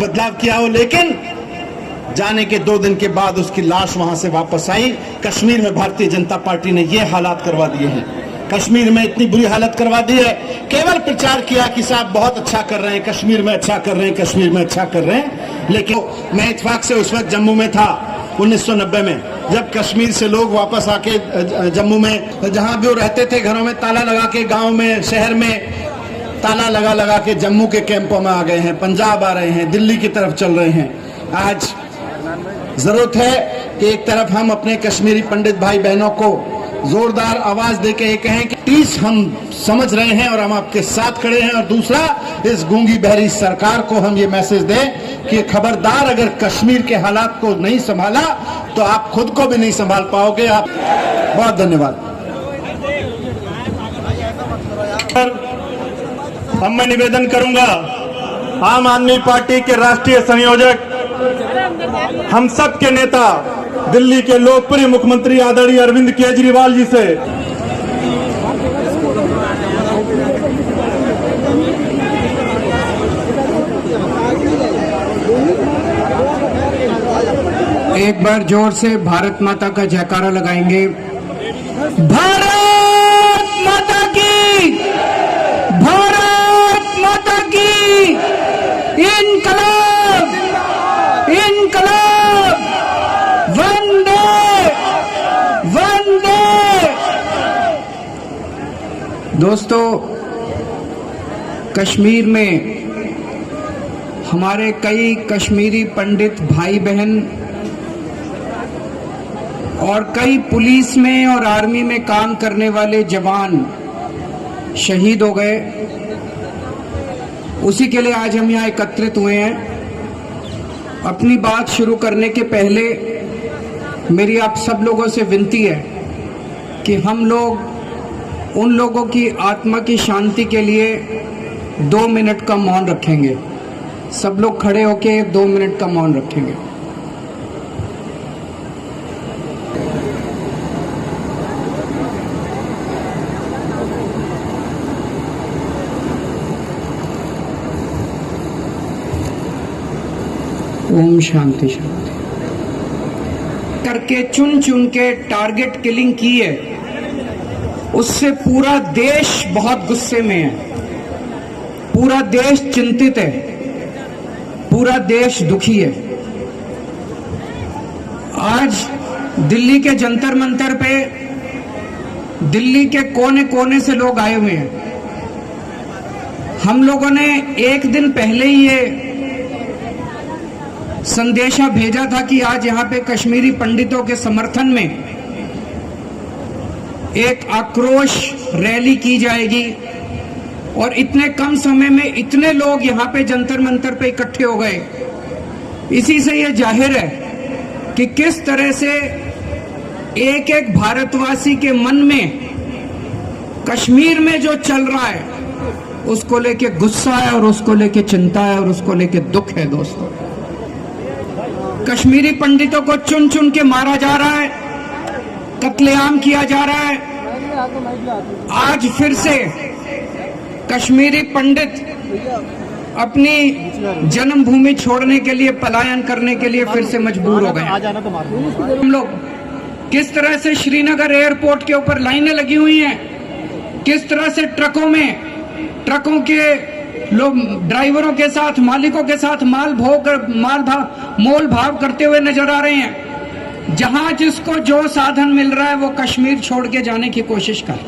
बदलाव किया हो, लेकिन जाने के 2 दिन के बाद उसकी लाश वहां से वापस आई। कश्मीर में भारतीय जनता पार्टी ने ये हालात करवा दिए हैं, कश्मीर में इतनी बुरी हालत करवा दी है। केवल प्रचार किया कि साहब बहुत अच्छा कर रहे हैं, कश्मीर में अच्छा कर रहे हैं, कश्मीर में अच्छा कर रहे हैं, लेकिन मैं इत्तेफाक से उस वक्त जम्मू में था 1990 में, जब कश्मीर से लोग वापस आके जम्मू में जहां भी वो रहते थे घरों में ताला लगा के, गांव में शहर में ताला लगा के जम्मू के कैंपों में आ गए हैं, पंजाब आ रहे हैं, दिल्ली की तरफ चल रहे हैं। आज जरूरत है कि एक तरफ हम अपने कश्मीरी पंडित भाई बहनों को जोरदार आवाज देके ये कहें कि प्लीज हम समझ रहे हैं और हम आपके साथ खड़े हैं, और दूसरा इस गूंगी बहरी सरकार को हम ये मैसेज दें कि खबरदार, अगर कश्मीर के हालात को नहीं संभाला तो आप खुद को भी नहीं संभाल पाओगे। आप बहुत धन्यवाद। अब मैं निवेदन करूंगा आम आदमी पार्टी के राष्ट्रीय संयोजक, हम सब के नेता, दिल्ली के लोकप्रिय मुख्यमंत्री आदरणीय अरविंद केजरीवाल जी से एक बार जोर से भारत माता का जयकारा लगाएंगे। भारत माता की, भारत माता की, इनकलाब, इनकलाब, वंदे वंदे। दोस्तों, कश्मीर में हमारे कई कश्मीरी पंडित भाई बहन और कई पुलिस में और आर्मी में काम करने वाले जवान शहीद हो गए। उसी के लिए आज हम यहाँ एकत्रित हुए हैं। अपनी बात शुरू करने के पहले मेरी आप सब लोगों से विनती है कि हम लोग उन लोगों की आत्मा की शांति के लिए 2 मिनट का मौन रखेंगे। सब लोग खड़े होके 2 मिनट का मौन रखेंगे। ओम शांति शांति। करके चुन के टारगेट किलिंग की है, उससे पूरा देश बहुत गुस्से में है, पूरा देश चिंतित है, पूरा देश दुखी है। आज दिल्ली के जंतर मंतर पे दिल्ली के कोने कोने से लोग आए हुए हैं। हम लोगों ने एक दिन पहले ही ये संदेशा भेजा था कि आज यहाँ पे कश्मीरी पंडितों के समर्थन में एक आक्रोश रैली की जाएगी, और इतने कम समय में इतने लोग यहाँ पे जंतर मंतर पे इकट्ठे हो गए। इसी से ये जाहिर है कि किस तरह से एक एक भारतवासी के मन में कश्मीर में जो चल रहा है उसको लेके गुस्सा है, और उसको लेके चिंता है, और उसको लेके दुख है। दोस्तों, कश्मीरी पंडितों को चुन चुन के मारा जा रहा है, कत्लेआम किया जा रहा है। आज फिर से कश्मीरी पंडित अपनी जन्मभूमि छोड़ने के लिए, पलायन करने के लिए फिर से मजबूर हो गए। हम लोग किस तरह से श्रीनगर एयरपोर्ट के ऊपर लाइनें लगी हुई हैं, किस तरह से ट्रकों के लोग ड्राइवरों के साथ, मालिकों के साथ मोल भाव करते हुए नजर आ रहे हैं। जहां जिसको जो साधन मिल रहा है वो कश्मीर छोड़ के जाने की कोशिश कर।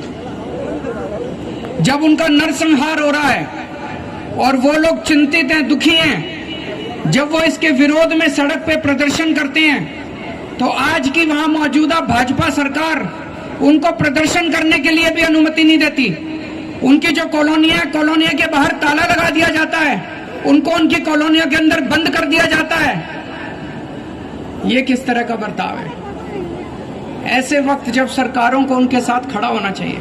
जब उनका नरसंहार हो रहा है और वो लोग चिंतित हैं, दुखी हैं, जब वो इसके विरोध में सड़क पे प्रदर्शन करते हैं, तो आज की वहां मौजूदा भाजपा सरकार उनको प्रदर्शन करने के लिए भी अनुमति नहीं देती। उनकी जो कॉलोनियां के बाहर ताला लगा दिया जाता है, उनको उनकी कॉलोनियों के अंदर बंद कर दिया जाता है। ये किस तरह का बर्ताव है? ऐसे वक्त जब सरकारों को उनके साथ खड़ा होना चाहिए,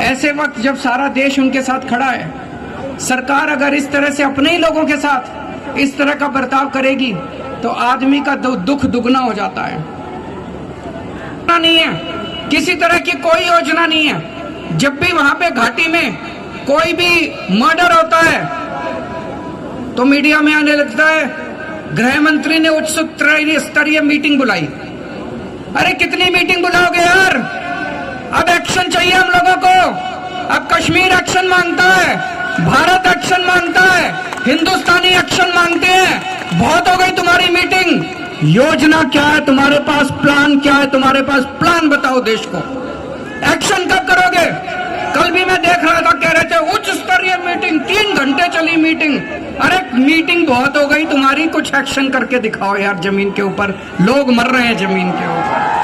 ऐसे वक्त जब सारा देश उनके साथ खड़ा है, सरकार अगर इस तरह से अपने ही लोगों के साथ इस तरह का बर्ताव करेगी तो आदमी का दुख दुगना हो जाता है। नहीं है, किसी तरह की कोई योजना नहीं है। जब भी वहां पे घाटी में कोई भी मर्डर होता है, तो मीडिया में आने लगता है गृह मंत्री ने उच्च स्तरीय मीटिंग बुलाई। अरे कितनी मीटिंग बुलाओगे यार? अब एक्शन चाहिए हम लोगों को। अब कश्मीर एक्शन मांगता है, भारत एक्शन मांगता है, हिंदुस्तानी एक्शन मांगते हैं। बहुत हो गई तुम्हारी मीटिंग। योजना क्या है तुम्हारे पास? प्लान क्या है तुम्हारे पास? प्लान बताओ देश को। एक्शन कब करोगे? कल भी मैं देख रहा था, कह रहे थे उच्च स्तरीय मीटिंग, 3 घंटे चली मीटिंग। अरे मीटिंग बहुत हो गई तुम्हारी, कुछ एक्शन करके दिखाओ यार। जमीन के ऊपर लोग मर रहे हैं, जमीन के ऊपर।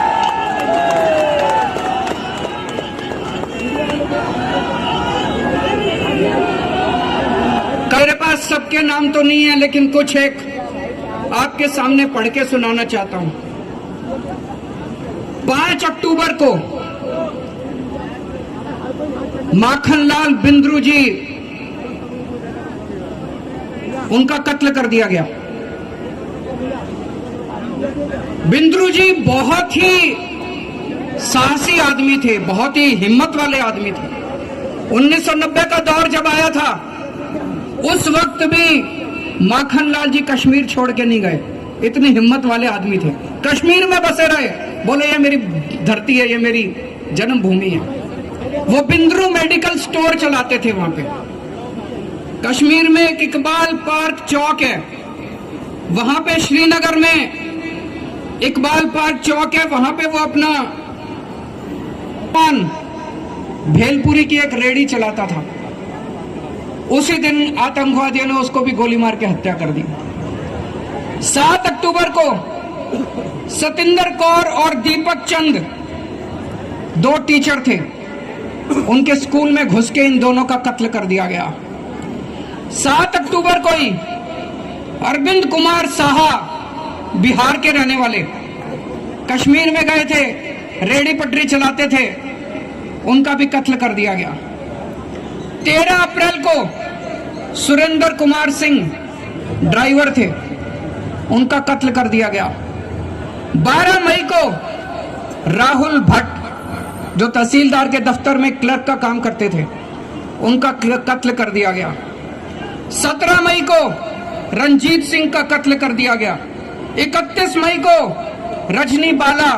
मेरे पास सबके नाम तो नहीं है, लेकिन कुछ एक आपके सामने पढ़ के सुनाना चाहता हूं। 5 अक्टूबर को माखनलाल बिंद्रू जी, उनका कत्ल कर दिया गया। बिंद्रू जी बहुत ही साहसी आदमी थे, बहुत ही हिम्मत वाले आदमी थे। 1990 का दौर जब आया था, उस वक्त भी माखनलाल जी कश्मीर छोड़ के नहीं गए। इतनी हिम्मत वाले आदमी थे, कश्मीर में बसे रहे। बोले ये मेरी धरती है, ये मेरी जन्मभूमि है। वो बिंद्रू मेडिकल स्टोर चलाते थे वहां पे। कश्मीर में एक इकबाल पार्क चौक है, वहां पे श्रीनगर में इकबाल पार्क चौक है, वहां पे वो अपना भेलपुरी की एक रेडी चलाता था। उसी दिन आतंकवादियों ने उसको भी गोली मार के हत्या कर दी। 7 अक्टूबर को सतिंदर कौर और दीपक चंद, 2 टीचर थे, उनके स्कूल में घुस के इन दोनों का कत्ल कर दिया गया। 7 अक्टूबर को ही अरविंद कुमार साहा, बिहार के रहने वाले, कश्मीर में गए थे, रेडी पटरी चलाते थे, उनका भी कत्ल कर दिया गया। 13 अप्रैल को सुरेंद्र कुमार सिंह, ड्राइवर थे, उनका कत्ल कर दिया गया। 12 मई को राहुल भट्ट, जो तहसीलदार के दफ्तर में क्लर्क का काम करते थे, उनका कत्ल कर दिया गया। 17 मई को रंजीत सिंह का कत्ल कर दिया गया। 31 मई को रजनी बाला,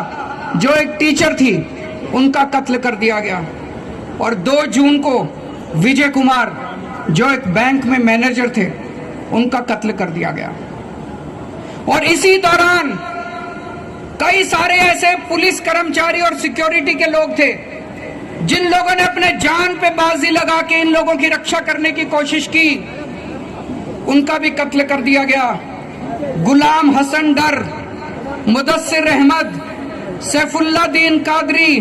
जो एक टीचर थी, उनका कत्ल कर दिया गया। और 2 जून को विजय कुमार, जो एक बैंक में मैनेजर थे, उनका कत्ल कर दिया गया। और इसी दौरान कई सारे ऐसे पुलिस कर्मचारी और सिक्योरिटी के लोग थे, जिन लोगों ने अपने जान पे बाजी लगा के इन लोगों की रक्षा करने की कोशिश की, उनका भी कत्ल कर दिया गया। गुलाम हसन डर, मुदस्सिर अहमद, सैफुल्लादीन कादरी,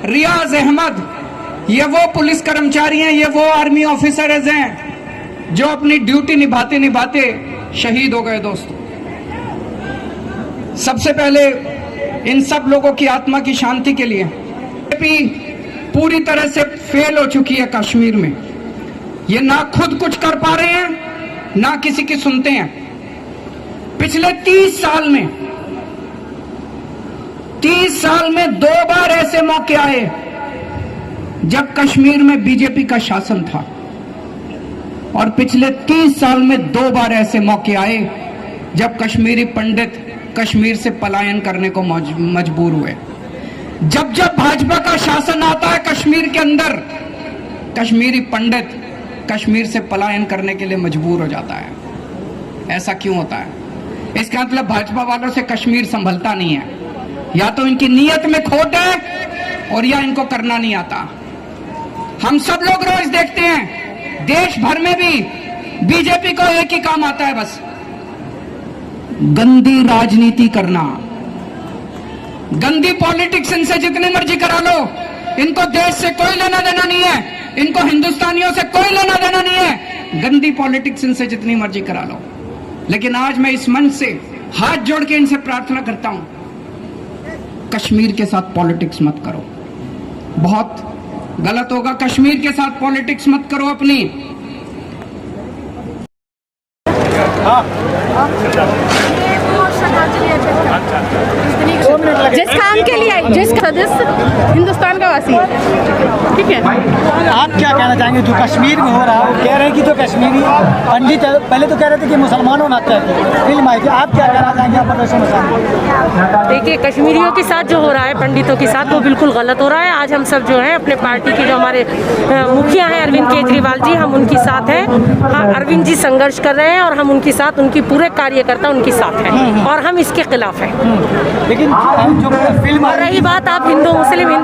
रियाज अहमद, ये वो पुलिस कर्मचारी हैं, ये वो आर्मी ऑफिसर्स हैं जो अपनी ड्यूटी निभाते निभाते शहीद हो गए। दोस्तों, सबसे पहले इन सब लोगों की आत्मा की शांति के लिए पूरी तरह से फेल हो चुकी है कश्मीर में। ये ना खुद कुछ कर पा रहे हैं, ना किसी की सुनते हैं। पिछले 30 साल में 2 बार ऐसे मौके आए जब कश्मीर में बीजेपी का शासन था, और पिछले 30 साल में 2 बार ऐसे मौके आए जब कश्मीरी पंडित कश्मीर से पलायन करने को मजबूर हुए। जब जब भाजपा का शासन आता है कश्मीर के अंदर, कश्मीरी पंडित कश्मीर से पलायन करने के लिए मजबूर हो जाता है। ऐसा क्यों होता है? इसका मतलब भाजपा वालों से कश्मीर संभलता नहीं है। या तो इनकी नीयत में खोट है, और या इनको करना नहीं आता। हम सब लोग रोज देखते हैं, देश भर में भी बीजेपी को एक ही काम आता है, बस गंदी राजनीति करना, गंदी पॉलिटिक्स। इनसे जितनी मर्जी करा लो, इनको देश से कोई लेना देना नहीं है, इनको हिंदुस्तानियों से कोई लेना देना नहीं है। गंदी पॉलिटिक्स इनसे जितनी मर्जी करा लो। लेकिन आज मैं इस मंच से हाथ जोड़ के इनसे प्रार्थना करता हूं, कश्मीर के साथ पॉलिटिक्स मत करो। बहुत गलत होगा। कश्मीर के साथ पॉलिटिक्स मत करो अपनी। श्रद्धांजलि अर्पित कर। जिस काम के लिए आई, जिस सदस्य हिंदुस्तान का वासी है, ठीक है। आप क्या कहना चाहेंगे जो कश्मीर में हो रहा है? वो कह रहे हैं कि जो कश्मीरी पंडित है, पहले तो कह रहे थे कि मुसलमान होना चाहिए, फिल्म आई थी, आप क्या कहना चाहेंगे? आप प्रदर्शन में शामिल। देखिए, कश्मीरियों के साथ जो हो रहा है, पंडितों के साथ, वो बिल्कुल गलत हो रहा है। आज हम सब जो है अपने पार्टी के जो हमारे मुखिया हैं अरविंद केजरीवाल जी, हम उनके साथ हैं। हाँ, अरविंद जी संघर्ष कर रहे हैं और हम उनके साथ, उनकी पूरे कार्यकर्ता उनके साथ हैं और हम इसके खिलाफ हैं। लेकिन जो फिल्म और रही बात, आप हिंदू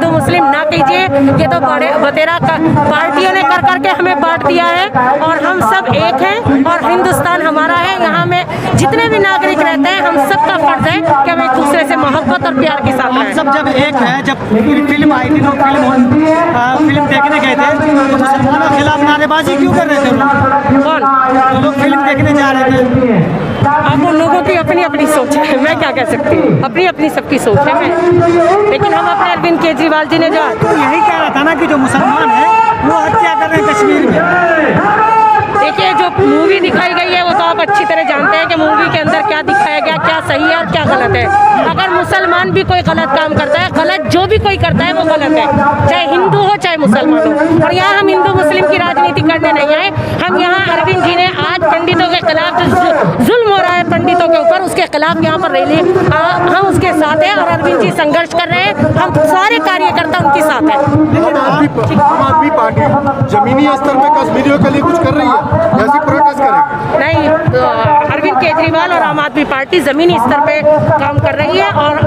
मुस्लिम ना कीजिए, ये तो बड़े बतेरा पार्टियों ने कर करके हमें बांट दिया है और हम सब एक हैं और हिंदुस्तान हमारा है। यहाँ में जितने भी नागरिक रहते हैं, हम सबका फर्ज है कि हम एक दूसरे से मोहब्बत और प्यार के साथ रहें। सब जब एक है, जब फिल्म आई थी तो फिल्म देखने गए थे तो मुसलमानों के खिलाफ नारेबाजी क्यों कर रहे थे लोग? कौन? लोग फिल्म देखने जा रहे थे। अब उन लोगों की अपनी अपनी सोच है, मैं क्या कह सकती हूँ, अपनी अपनी सबकी सोच है। लेकिन हम अपने अरविंद केजरीवाल जी ने जो तो यही कह रहा था ना कि जो मुसलमान है वो हत्या कर रहे हैं कश्मीर में। देखिए, जो मूवी दिखाई गई है वो तो आप अच्छी तरह जानते हैं कि मूवी के अंदर क्या दिखाया गया, क्या सही है और क्या गलत है। अगर मुसलमान भी कोई गलत काम करता है, गलत जो भी कोई करता है वो गलत है, चाहे हिंदू हो चाहे मुसलमान हो। और यहाँ हम हिंदू मुस्लिम की राजनीति करने नहीं आए। हम यहाँ अरविंद जी ने आज पंडितों के खिलाफ जो जुल्म हो रहा है पंडितों के ऊपर, उसके खिलाफ यहाँ पर रैली, हम उसके साथ हैं और अरविंद जी संघर्ष कर रहे हैं। हम सारे कार्यकर्ता उनके साथ हैं। आम आदमी पार्टी जमीनी स्तर पे कश्मीरियों के लिए कुछ कर रही है, ऐसी प्रोटेस्ट करेगी? नहीं, अरविंद केजरीवाल और आम आदमी पार्टी जमीनी स्तर पे काम कर रही है। और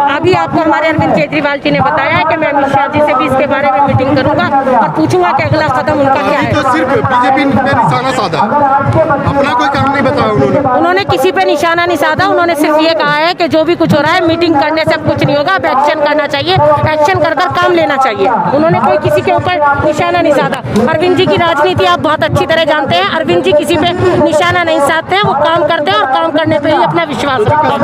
अभी आपको हमारे अरविंद केजरीवाल जी ने बताया है कि मैं अमित शाह जी से भी इसके बारे में मीटिंग करूंगा और पूछूंगा कि अगला कदम उनका क्या है। तो सिर्फ बीजेपी पे निशाना साधा, अपना कोई काम नहीं बताया उन्होंने किसी पे निशाना नहीं साधा। उन्होंने सिर्फ ये कहा है कि जो भी कुछ हो रहा है, मीटिंग करने से अब कुछ नहीं होगा, अब एक्शन करना चाहिए, एक्शन कर काम लेना चाहिए। उन्होंने कोई किसी के ऊपर निशाना नहीं साधा। अरविंद जी की राजनीति आप बहुत अच्छी तरह जानते हैं। अरविंद जी किसी पे निशाना नहीं साधते हैं, वो काम करते हैं और काम करने पे ही अपना विश्वास रखते हैं।